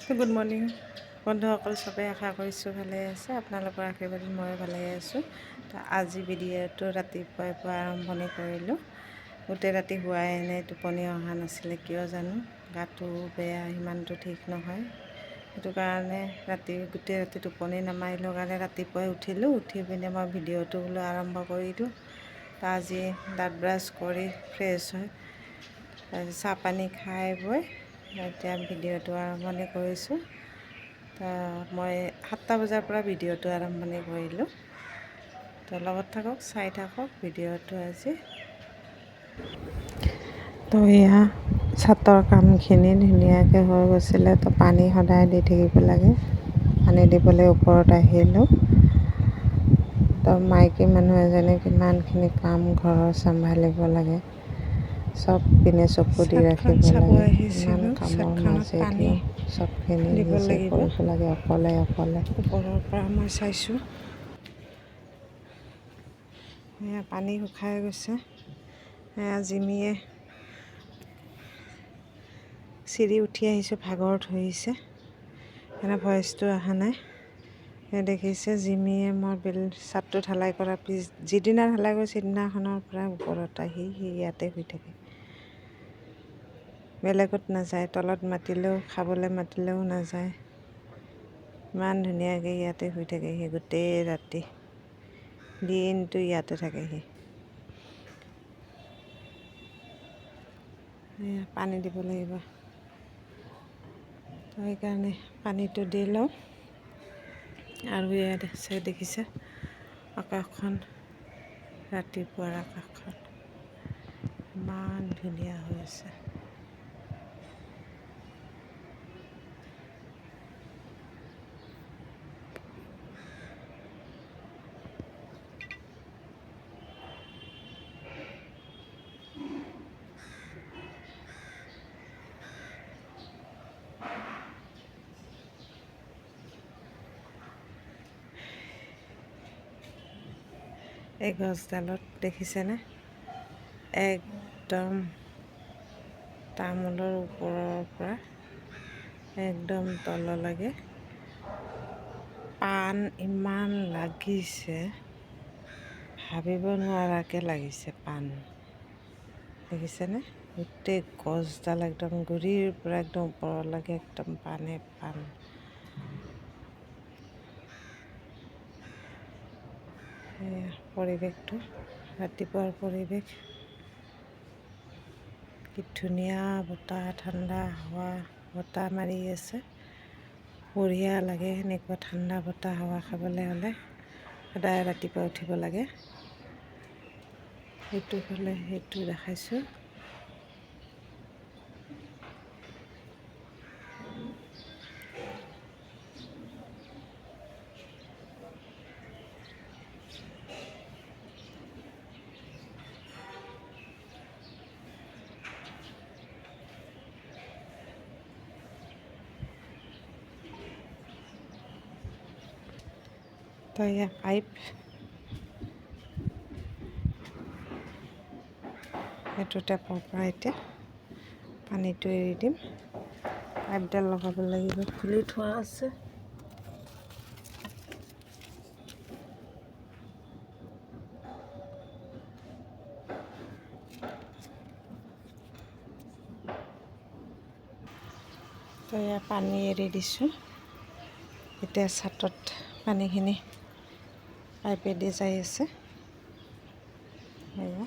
Good morning বন্ধুসকল, চবেই আশা কৰিছোঁ ভালে আছে। আপোনালোকৰ আশীৰ্বাদত ময়ো ভালে আছোঁ। তো আজি ভিডিঅ'টো ৰাতিপুৱাই পৰা আৰম্ভণি কৰিলোঁ। গোটেই ৰাতি শুৱাই নাই, টোপনি অহা নাছিলে কিয় জানো, গাটো বেয়া, সিমানটো ঠিক নহয়। সেইটো কাৰণে গোটেই ৰাতি টোপনি নামাৰিলোঁ কাৰণে ৰাতিপুৱাই উঠিলোঁ। উঠি পিনে মই ভিডিঅ'টো বোলো আৰম্ভ কৰি দিওঁ। তো আজি দাঁত ব্ৰাছ কৰি ফ্ৰেছ হৈ তাৰপিছত চাহ পানী খাই বৈ এতিয়া ভিডিঅ'টো আৰম্ভণি কৰিছোঁ। তো মই 7টা বজাৰ পৰা ভিডিঅ'টো আৰম্ভণি কৰিলোঁ। তো লগত থাকক, চাই থাকক ভিডিঅ'টো আজি। তো এয়া ছাতৰ কামখিনি ধুনীয়াকৈ হৈ গৈছিলে। তো পানী সদায় দি থাকিব লাগে, পানী দিবলৈ ওপৰত আহিলোঁ। তো মাইকী মানুহ এজনে কিমানখিনি কাম ঘৰৰ চম্ভালিব লাগে, চব পিনে চকু দি ৰাখিব লাগে। ইমান কামৰ মাজেদি চবখিনি নিজে কৰিব লাগে অকলে। ওপৰৰ পৰা মই চাইছোঁ, এয়া পানী শুকাই গৈছে। এয়া জিমিয়ে চিৰি উঠি আহিছোঁ, ভাগৰ ধৰিছে, সেইকাৰণে ভইচটো অহা নাই। দেখিছে জিমিয়ে মই ছাদটো ঢালাই কৰাৰ যিদিনা ঢালাই কৰোঁ সিদিনাখনৰ পৰা ওপৰত আহি সি ইয়াতে শুই থাকে, বেলেগত নাযায়। তলত মাতিলেও, খাবলৈ মাতিলেও নাযায়। ইমান ধুনীয়াকৈ ইয়াতে শুই থাকে সি, গোটেই ৰাতি দিনটো ইয়াতে থাকে সি। পানী দিব লাগিব, তো সেইকাৰণে পানীটো দি লওঁ। আৰু ইয়াত দেখিছে আকাশখন, ৰাতিপুৱাৰ আকাশখন ইমান ধুনীয়া হৈ আছে। এই গছডালত দেখিছেনে, একদম তামোলৰ ওপৰৰ পৰা একদম তললৈকে পাণ ইমান লাগিছে, ভাবিব নোৱাৰাকৈ লাগিছে পাণ। দেখিছেনে, গোটেই গছডাল একদম গুৰিৰ পৰা একদম ওপৰলৈকে একদম পাণে পাণ। পৰিৱেশটো, ৰাতিপুৱাৰ পৰিৱেশ, কি ধুনীয়া বতাহ, ঠাণ্ডা হাৱা, বতাহ মাৰি আছে, বঢ়িয়া লাগে। এনেকুৱা ঠাণ্ডা বতাহ হাৱা খাবলৈ হ'লে সদায় ৰাতিপুৱা উঠিব লাগে। সেইটো দেখাইছোঁ। তো এয়া পাইপ, সেইটো টেপৰ পৰা এতিয়া পানীটো এৰি দিম। পাইপডাল লগাব লাগিব, খুলি থোৱা আছে। তো এয়া পানী এৰি দিছোঁ। এতিয়া ছাদত পানীখিনি পাইপেদি যাই আছে। এয়া